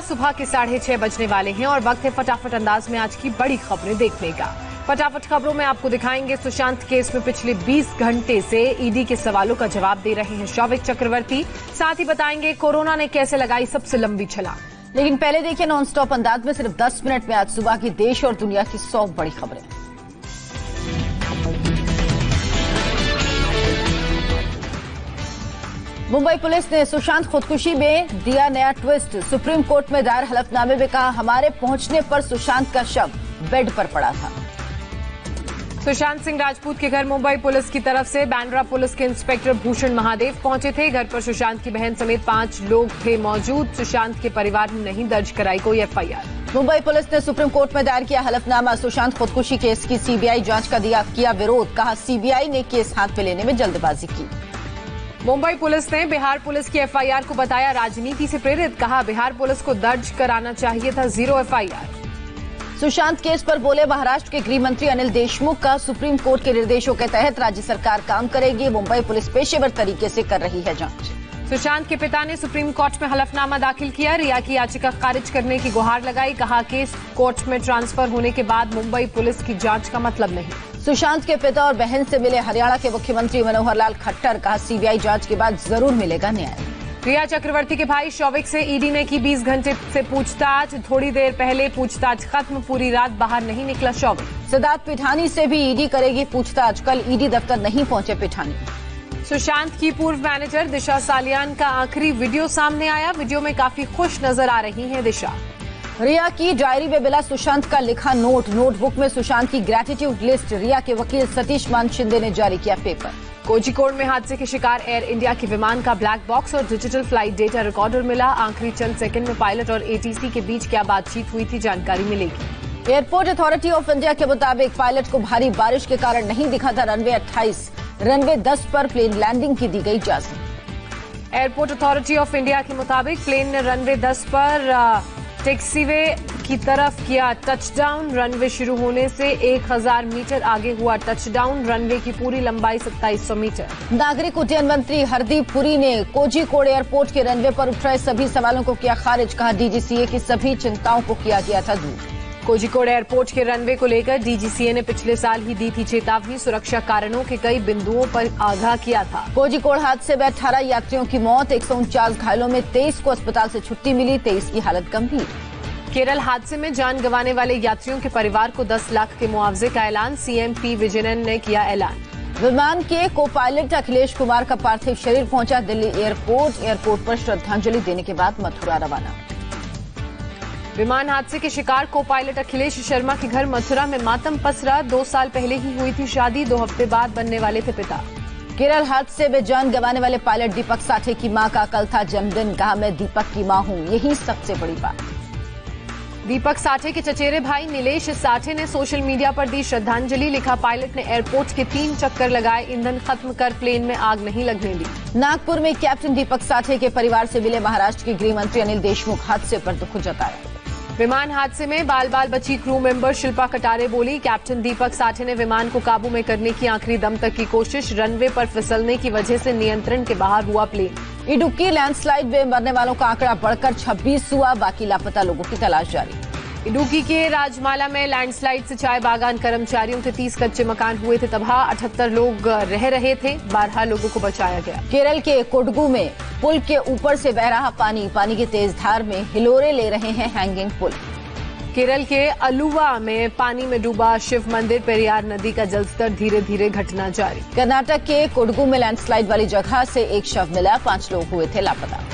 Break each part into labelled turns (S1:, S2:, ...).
S1: सुबह के 6:30 बजने वाले हैं और वक्त है फटाफट अंदाज में आज की बड़ी खबरें देखने का। फटाफट खबरों में आपको दिखाएंगे सुशांत केस में पिछले 20 घंटे से ईडी के सवालों का जवाब दे रहे हैं शौविक चक्रवर्ती। साथ ही बताएंगे कोरोना ने कैसे लगाई सबसे लंबी छलांग।
S2: लेकिन पहले देखिए नॉन स्टॉप अंदाज में सिर्फ 10 मिनट में आज सुबह की देश और दुनिया की 100 बड़ी खबरें। मुंबई पुलिस ने सुशांत खुदकुशी में दिया नया ट्विस्ट। सुप्रीम कोर्ट में दायर हलफनामे में कहा हमारे पहुंचने पर सुशांत का शव बेड पर पड़ा था।
S1: सुशांत सिंह राजपूत के घर मुंबई पुलिस की तरफ से बांद्रा पुलिस के इंस्पेक्टर भूषण महादेव पहुंचे थे। घर पर सुशांत की बहन समेत 5 लोग थे मौजूद। सुशांत के परिवार ने नहीं दर्ज कराई कोई एफआईआर।
S2: मुंबई पुलिस ने सुप्रीम कोर्ट में दायर किया हलफनामा। सुशांत खुदकुशी केस की सीबीआई जांच का किया विरोध। कहा सीबीआई ने केस हाथ में लेने में जल्दबाजी की।
S1: मुंबई पुलिस ने बिहार पुलिस की एफआईआर को बताया राजनीति से प्रेरित। कहा बिहार पुलिस को दर्ज कराना चाहिए था 0 एफआईआर।
S2: सुशांत केस पर बोले महाराष्ट्र के गृह मंत्री अनिल देशमुख। का सुप्रीम कोर्ट के निर्देशों के तहत राज्य सरकार काम करेगी। मुंबई पुलिस पेशेवर तरीके से कर रही है जांच।
S1: सुशांत के पिता ने सुप्रीम कोर्ट में हलफनामा दाखिल किया। रिया की याचिका खारिज करने की गुहार लगाई। कहा केस कोर्ट में ट्रांसफर होने के बाद मुंबई पुलिस की जांच का मतलब नहीं।
S2: सुशांत के पिता और बहन से मिले हरियाणा के मुख्यमंत्री मनोहर लाल खट्टर। कहा सीबीआई जांच के बाद जरूर मिलेगा न्याय।
S1: रिया चक्रवर्ती के भाई शौविक से ईडी ने की 20 घंटे से पूछताछ। थोड़ी देर पहले पूछताछ खत्म। पूरी रात बाहर नहीं निकला शौविक।
S2: सिद्धार्थ पिठानी से भी ईडी करेगी पूछताछ। कल ईडी दफ्तर नहीं पहुंचे पिठानी।
S1: सुशांत की पूर्व मैनेजर दिशा सालियान का आखिरी वीडियो सामने आया। वीडियो में काफी खुश नजर आ रही हैं दिशा।
S2: रिया की डायरी में मिला सुशांत का लिखा नोट। नोटबुक में सुशांत की ग्रेटिट्यूड लिस्ट। रिया के वकील सतीश मान शिंदे ने जारी किया पेपर।
S1: कोझिकोड में हादसे के शिकार एयर इंडिया के विमान का ब्लैक बॉक्स और डिजिटल फ्लाइट डेटा रिकॉर्डर मिला। आखिरी चंद सेकंड में पायलट और एटीसी के बीच क्या बातचीत हुई थी जानकारी मिलेगी।
S2: एयरपोर्ट अथॉरिटी ऑफ इंडिया के मुताबिक पायलट को भारी बारिश के कारण नहीं दिखा था रनवे 28। रनवे 10 पर प्लेन लैंडिंग की दी गई इजाजत।
S1: एयरपोर्ट अथॉरिटी ऑफ इंडिया के मुताबिक प्लेन ने रनवे 10 पर टैक्सीवे की तरफ किया टचडाउन। रनवे शुरू होने से 1000 मीटर आगे हुआ टचडाउन। रनवे की पूरी लंबाई 2700 मीटर।
S2: नागरिक उड्डयन मंत्री हरदीप पुरी ने कोझिकोड एयरपोर्ट के रनवे पर उठ रहे सभी सवालों को किया खारिज। कहा डीजीसीए की सभी चिंताओं को किया गया था दूर।
S1: कोझिकोड एयरपोर्ट के रनवे को लेकर डीजीसीए ने पिछले साल ही दी थी चेतावनी। सुरक्षा कारणों के कई बिंदुओं पर आगाह किया था।
S2: कोझिकोड हादसे में 18 यात्रियों की मौत। 149 घायलों में 23 को अस्पताल से छुट्टी मिली। 23 की हालत गंभीर।
S1: केरल हादसे में जान गंवाने वाले यात्रियों के परिवार को 10 लाख के मुआवजे का ऐलान। सीएम पी विजयन ने किया ऐलान।
S2: विमान के को पायलट अखिलेश कुमार का पार्थिव शरीर पहुंचा दिल्ली एयरपोर्ट। एयरपोर्ट पर श्रद्धांजलि देने के बाद मथुरा रवाना।
S1: विमान हादसे के शिकार को पायलट अखिलेश शर्मा के घर मथुरा में मातम पसरा। 2 साल पहले ही हुई थी शादी। 2 हफ्ते बाद बनने वाले थे पिता।
S2: केरल हादसे में जान गंवाने वाले पायलट दीपक साठे की मां का कल था जन्मदिन। कहा मैं दीपक की मां हूं, यही सबसे बड़ी बात।
S1: दीपक साठे के चचेरे भाई नीलेश साठे ने सोशल मीडिया पर दी श्रद्धांजलि। लिखा पायलट ने एयरपोर्ट के 3 चक्कर लगाए। ईंधन खत्म कर प्लेन में आग नहीं लगने दी।
S2: नागपुर में कैप्टन दीपक साठे के परिवार से मिले महाराष्ट्र के गृह मंत्री अनिल देशमुख। हादसे पर दुख जताया।
S1: विमान हादसे में बाल बाल बची क्रू मेंबर शिल्पा कटारे बोली कैप्टन दीपक साठे ने विमान को काबू में करने की आखिरी दम तक की कोशिश। रनवे पर फिसलने की वजह से नियंत्रण के बाहर हुआ प्लेन।
S2: इडुक्की लैंडस्लाइड में मरने वालों का आंकड़ा बढ़कर 26 हुआ। बाकी लापता लोगों की तलाश जारी।
S1: इडुक्की के राजमाला में लैंडस्लाइड से चाय बागान कर्मचारियों के 30 कच्चे मकान हुए थे तबाह। 78 लोग रह रहे थे। 12 लोगों को बचाया गया।
S2: केरल के कोडगू में पुल के ऊपर से बह रहा पानी। पानी की तेज धार में हिलोरे ले रहे हैं हैंगिंग पुल।
S1: केरल के अलुवा में पानी में डूबा शिव मंदिर। पेरियार नदी का जलस्तर धीरे धीरे घटना जारी।
S2: कर्नाटक के कोडगू में लैंडस्लाइड वाली जगह से एक शव मिला। 5 लोग हुए थे लापता।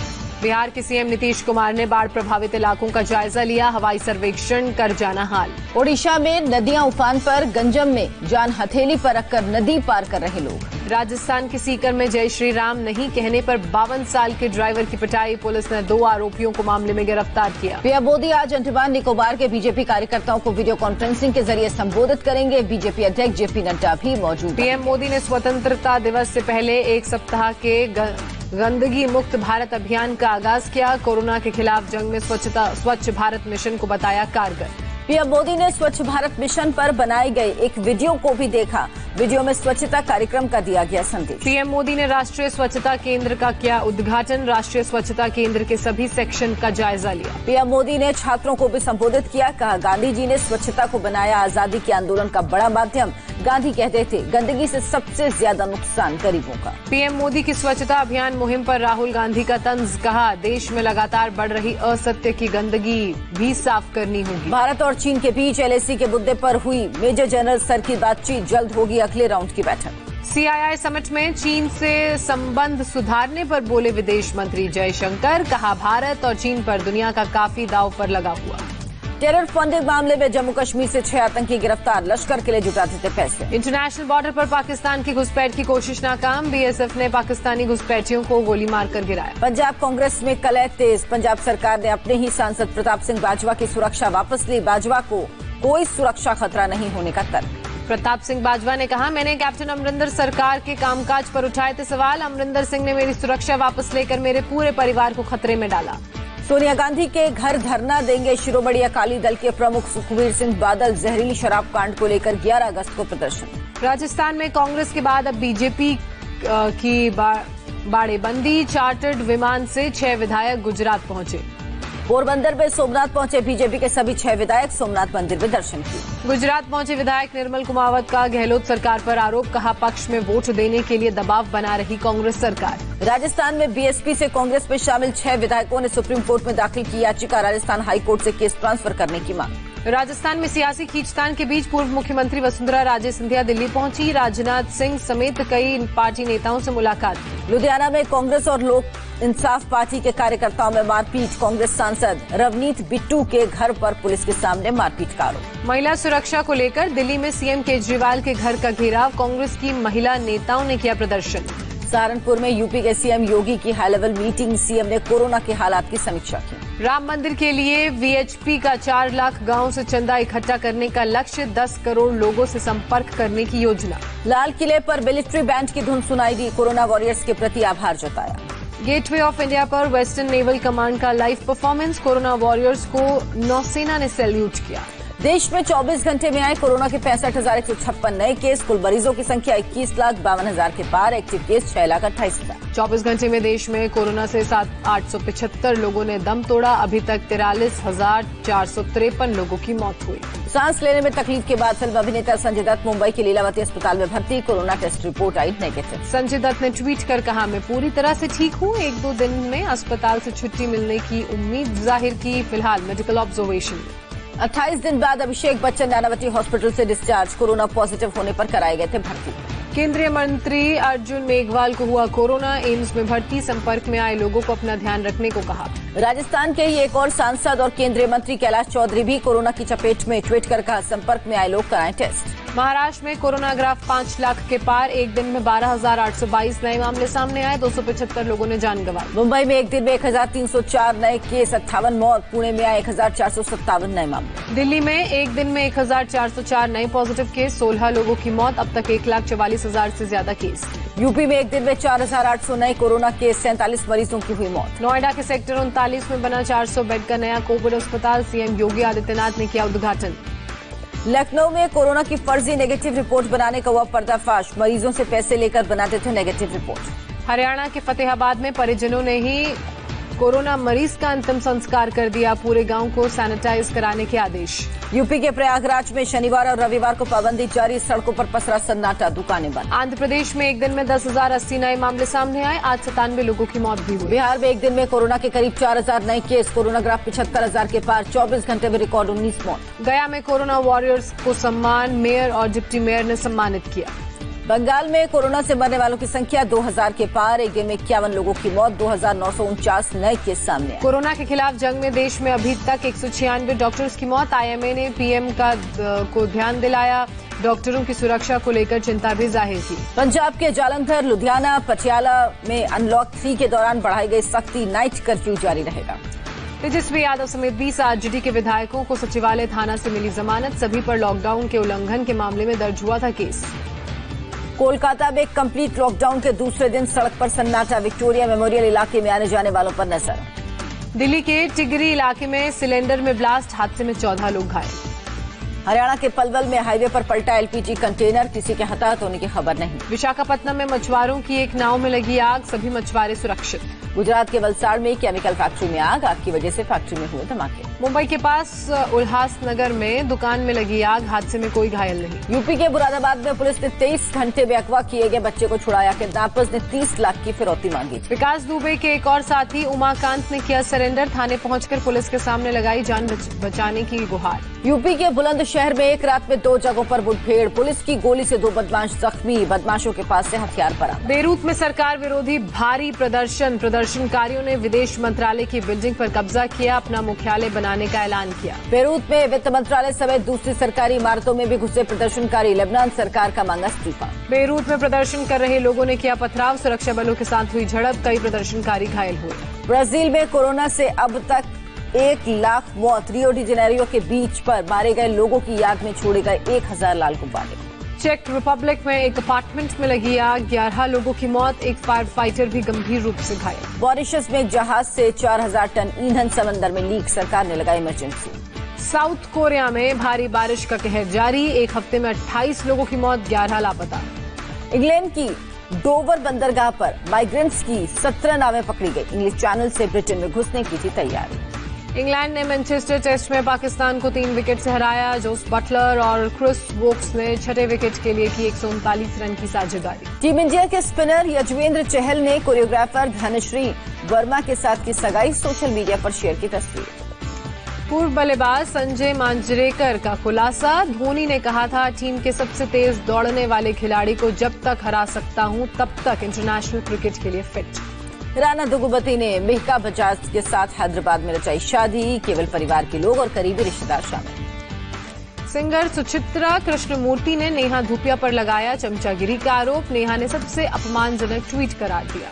S1: बिहार के सीएम नीतीश कुमार ने बाढ़ प्रभावित इलाकों का जायजा लिया। हवाई सर्वेक्षण कर जाना हाल।
S2: ओडिशा में नदियां उफान पर। गंजम में जान हथेली पर रखकर नदी पार कर रहे लोग।
S1: राजस्थान के सीकर में जय श्री राम नहीं कहने पर 52 साल के ड्राइवर की पिटाई। पुलिस ने 2 आरोपियों को मामले में गिरफ्तार किया।
S2: पीएम मोदी आज अंडमान निकोबार के बीजेपी कार्यकर्ताओं को वीडियो कॉन्फ्रेंसिंग के जरिए संबोधित करेंगे। बीजेपी अध्यक्ष जेपी नड्डा भी मौजूद।
S1: पीएम मोदी ने स्वतंत्रता दिवस से पहले 1 सप्ताह के गंदगी मुक्त भारत अभियान का आगाज किया। कोरोना के खिलाफ जंग में स्वच्छ भारत मिशन को बताया कारगर।
S2: पीएम मोदी ने स्वच्छ भारत मिशन पर बनाए गए एक वीडियो को भी देखा। वीडियो में स्वच्छता कार्यक्रम का दिया गया संदेश।
S1: पीएम मोदी ने राष्ट्रीय स्वच्छता केंद्र का किया उद्घाटन। राष्ट्रीय स्वच्छता केंद्र के सभी सेक्शन का जायजा लिया।
S2: पीएम मोदी ने छात्रों को भी संबोधित किया। कहा, गांधी जी ने स्वच्छता को बनाया आजादी के आंदोलन का बड़ा माध्यम। गांधी कहते थे, गंदगी से सबसे ज्यादा नुकसान गरीबों का।
S1: पीएम मोदी की स्वच्छता अभियान मुहिम पर राहुल गांधी का तंज। कहा, देश में लगातार बढ़ रही असत्य की गंदगी भी साफ करनी होगी।
S2: भारत और चीन के बीच एलएसी के मुद्दे पर हुई मेजर जनरल स्तर की बातचीत। जल्द होगी अगले राउंड की बैठक।
S1: सीआईआई समिट में चीन से संबंध सुधारने पर बोले विदेश मंत्री जयशंकर। कहा, भारत और चीन पर दुनिया का काफी दांव पर लगा हुआ।
S2: टेरर फंडिंग मामले में जम्मू कश्मीर से 6 आतंकी गिरफ्तार। लश्कर के लिए जुटाते थे पैसे।
S1: इंटरनेशनल बॉर्डर पर पाकिस्तान की घुसपैठ की कोशिश नाकाम। बीएसएफ ने पाकिस्तानी घुसपैठियों को गोली मारकर गिराया।
S2: पंजाब कांग्रेस में कलह तेज। पंजाब सरकार ने अपने ही सांसद प्रताप सिंह बाजवा की सुरक्षा वापस ली। बाजवा को कोई सुरक्षा खतरा नहीं होने का तर्क।
S1: प्रताप सिंह बाजवा ने कहा, मैंने कैप्टन अमरिंदर सरकार के कामकाज पर उठाए थे सवाल। अमरिंदर सिंह ने मेरी सुरक्षा वापस लेकर मेरे पूरे परिवार को खतरे में डाला।
S2: सोनिया गांधी के घर धरना देंगे शिरोमणि अकाली दल के प्रमुख सुखबीर सिंह बादल। जहरीली शराब कांड को लेकर 11 अगस्त को प्रदर्शन।
S1: राजस्थान में कांग्रेस के बाद अब बीजेपी की बाड़ेबंदी। चार्टर्ड विमान से 6 विधायक गुजरात पहुंचे।
S2: पोरबंदर में सोमनाथ पहुंचे बीजेपी के सभी 6 विधायक। सोमनाथ मंदिर में दर्शन किए।
S1: गुजरात पहुंचे विधायक निर्मल कुमावत का गहलोत सरकार पर आरोप। कहा, पक्ष में वोट देने के लिए दबाव बना रही कांग्रेस सरकार।
S2: राजस्थान में बीएसपी से कांग्रेस में शामिल 6 विधायकों ने सुप्रीम कोर्ट में दाखिल की याचिका। राजस्थान हाईकोर्ट से केस ट्रांसफर करने की मांग।
S1: राजस्थान में सियासी खींचतान के बीच पूर्व मुख्यमंत्री वसुंधरा राजे सिंधिया दिल्ली पहुंची। राजनाथ सिंह समेत कई पार्टी नेताओं से मुलाकात की।
S2: लुधियाना में कांग्रेस और लोक इंसाफ पार्टी के कार्यकर्ताओं में मारपीट। कांग्रेस सांसद रवनीत बिट्टू के घर पर पुलिस के सामने मारपीट का आरोप।
S1: महिला सुरक्षा को लेकर दिल्ली में सीएम केजरीवाल के घर का घेराव। कांग्रेस की महिला नेताओं ने किया प्रदर्शन।
S2: सहारनपुर में यूपी के सीएम योगी की हाई लेवल मीटिंग। सीएम ने कोरोना के हालात की समीक्षा की।
S1: राम मंदिर के लिए वीएचपी का 4 लाख गांवों से चंदा इकट्ठा करने का लक्ष्य। 10 करोड़ लोगों से संपर्क करने की योजना।
S2: लाल किले पर मिलिट्री बैंड की धुन सुनाई दी। कोरोना वॉरियर्स के प्रति आभार जताया।
S1: गेटवे ऑफ इंडिया पर वेस्टर्न नेवल कमांड का लाइव परफॉर्मेंस। कोरोना वॉरियर्स को नौसेना ने सैल्यूट किया।
S2: देश में 24 घंटे में आए कोरोना के 65,156 नए केस। कुल मरीजों की संख्या 21,52,000 के पार। Active case 6,28,000।
S1: 24 घंटे में देश में कोरोना से 875 लोगों ने दम तोड़ा। अभी तक 43,453 लोगों की मौत हुई।
S2: सांस लेने में तकलीफ के बाद फिल्म अभिनेता संजय दत्त मुंबई के लीलावती अस्पताल में भर्ती। कोरोना टेस्ट रिपोर्ट आई नेगेटिव।
S1: संजय दत्त ने ट्वीट कर कहा, मैं पूरी तरह से ठीक हूँ। 1-2 दिन में अस्पताल से छुट्टी मिलने की उम्मीद जाहिर की। फिलहाल मेडिकल ऑब्जर्वेशन।
S2: 28 दिन बाद अभिषेक बच्चन नानावती हॉस्पिटल से डिस्चार्ज। कोरोना पॉजिटिव होने पर कराए गए थे भर्ती।
S1: केंद्रीय मंत्री अर्जुन मेघवाल को हुआ कोरोना। एम्स में भर्ती। संपर्क में आए लोगों को अपना ध्यान रखने को कहा।
S2: राजस्थान के ही एक और सांसद और केंद्रीय मंत्री कैलाश चौधरी भी कोरोना की चपेट में। ट्वीट कर कहा, संपर्क में आए लोग कराएं टेस्ट।
S1: महाराष्ट्र में कोरोना ग्राफ 5 लाख के पार। एक दिन में 12,822 नए मामले सामने आए। 275 लोगों ने जान गंवाई।
S2: मुंबई में एक दिन में 1,304 नए केस। 58 मौत। पुणे में आए 1,457 नए मामले।
S1: दिल्ली में एक दिन में 1,404 नए पॉजिटिव केस। 16 लोगों की मौत। अब तक 1,44,000 से ज्यादा केस।
S2: यूपी में एक दिन में 4,800 नए कोरोना केस। 47 मरीजों की हुई मौत।
S1: नोएडा के सेक्टर 39 में बना 400 बेड का नया कोविड अस्पताल। सीएम योगी आदित्यनाथ ने किया उद्घाटन।
S2: लखनऊ में कोरोना की फर्जी नेगेटिव रिपोर्ट बनाने का हुआ पर्दाफाश। मरीजों से पैसे लेकर बनाते थे नेगेटिव रिपोर्ट।
S1: हरियाणा के फतेहाबाद में परिजनों ने ही कोरोना मरीज का अंतिम संस्कार कर दिया। पूरे गांव को सैनिटाइज कराने के आदेश।
S2: यूपी के प्रयागराज में शनिवार और रविवार को पाबंदी जारी। सड़कों पर पसरा सन्नाटा। दुकानें बंद।
S1: आंध्र प्रदेश में एक दिन में 10,080 नए मामले सामने आए। आज 97 लोगों की मौत भी हुई।
S2: बिहार में एक दिन में कोरोना के करीब 4,000 नए केस। कोरोना ग्राफ 75,000 के पार। 24 घंटे में रिकॉर्ड 19 मौत।
S1: गया में कोरोना वॉरियर्स को सम्मान। मेयर और डिप्टी मेयर ने सम्मानित किया।
S2: बंगाल में कोरोना से मरने वालों की संख्या 2,000 के पार। एक दिन में 51 लोगों की मौत। 2,949 नए केस सामने आए।
S1: कोरोना के खिलाफ जंग में देश में अभी तक 196 डॉक्टर्स की मौत। आईएमए ने पीएम को ध्यान दिलाया। डॉक्टरों की सुरक्षा को लेकर चिंता भी जाहिर की।
S2: पंजाब के जालंधर, लुधियाना, पटियाला में अनलॉक 3 के दौरान बढ़ाई गई सख्ती। नाइट कर्फ्यू जारी रहेगा।
S1: तेजस्वी यादव समेत 20 आरजेडी के विधायकों को सचिवालय थाना से मिली जमानत। सभी पर लॉकडाउन के उल्लंघन के मामले में दर्ज हुआ था केस।
S2: कोलकाता में कंप्लीट लॉकडाउन के दूसरे दिन सड़क पर सन्नाटा। विक्टोरिया मेमोरियल इलाके में आने जाने वालों पर नजर।
S1: दिल्ली के टिगरी इलाके में सिलेंडर में ब्लास्ट। हादसे में 14 लोग घायल।
S2: हरियाणा के पलवल में हाईवे पर पलटा एलपीजी कंटेनर, किसी के हताहत होने की खबर नहीं।
S1: विशाखापट्टनम में मछुआरों की एक नाव में लगी आग, सभी मछुआरे सुरक्षित।
S2: गुजरात के वलसाड़ में केमिकल फैक्ट्री में आग की वजह से फैक्ट्री में हुए धमाके।
S1: मुंबई के पास उल्हासनगर में दुकान में लगी आग, हादसे में कोई घायल नहीं।
S2: यूपी के मुरादाबाद में पुलिस ने 23 घंटे में अगवा किए गए बच्चे को छुड़ाया, किडनैपर्स ने 30 लाख की फिरौती मांगी।
S1: विकास दुबे के एक और साथी उमाकांत ने किया सरेंडर, थाने पहुंचकर पुलिस के सामने लगाई जान बचाने की गुहार।
S2: यूपी के बुलंदशहर में एक रात में 2 जगहों पर मुठभेड़, पुलिस की गोली से 2 बदमाश जख्मी, बदमाशों के पास से हथियार बरामद।
S1: बेरूत में सरकार विरोधी भारी प्रदर्शन, प्रदर्शनकारियों ने विदेश मंत्रालय की बिल्डिंग पर कब्जा किया, अपना मुख्यालय बनाने का ऐलान किया।
S2: बेरूत में वित्त मंत्रालय समेत दूसरी सरकारी इमारतों में भी घुसे प्रदर्शनकारी, लेबनान सरकार का मांगा इस्तीफा।
S1: बेरूत में प्रदर्शन कर रहे लोगों ने किया पथराव, सुरक्षा बलों के साथ हुई झड़प, कई प्रदर्शनकारी घायल हुए।
S2: ब्राजील में कोरोना से अब तक 1 लाख मौत, रियो डी जेनेरियो के बीच पर मारे गए लोगों की याद में छोड़े गए 1000 लाल गुब्बारे।
S1: चेक रिपब्लिक में एक अपार्टमेंट में लगी आग, 11 लोगों की मौत, एक फायर फाइटर भी गंभीर रूप से घायल।
S2: मॉरिशस में जहाज से 4000 टन ईंधन समंदर में लीक, सरकार ने लगाई इमरजेंसी।
S1: साउथ कोरिया में भारी बारिश का कहर जारी, एक हफ्ते में 28 लोगों की मौत, 11 लापता।
S2: इंग्लैंड की डोवर बंदरगाह पर माइग्रेंट्स की 17 नावें पकड़ी गई, इंग्लिश चैनल से ब्रिटेन में घुसने की थी तैयारी।
S1: इंग्लैंड ने मैनचेस्टर टेस्ट में पाकिस्तान को 3 विकेट से हराया, जोस बटलर और क्रिस वोक्स ने 6ठे विकेट के लिए की 139 रन की साझेदारी।
S2: टीम इंडिया के स्पिनर यजुवेंद्र चहल ने कोरियोग्राफर धनश्री वर्मा के साथ की सगाई, सोशल मीडिया पर शेयर की तस्वीर।
S1: पूर्व बल्लेबाज संजय मांजरेकर का खुलासा, धोनी ने कहा था टीम के सबसे तेज दौड़ने वाले खिलाड़ी को जब तक हरा सकता हूं तब तक इंटरनेशनल क्रिकेट के लिए फिट।
S2: राना दुगुबती ने मेहका बजाज के साथ हैदराबाद में रचाई शादी, केवल परिवार के लोग और करीबी रिश्तेदार शामिल।
S1: सिंगर सुचित्रा कृष्णमूर्ति ने नेहा धूपिया पर लगाया चमचागिरी का आरोप, नेहा ने सबसे अपमानजनक ट्वीट करार दिया।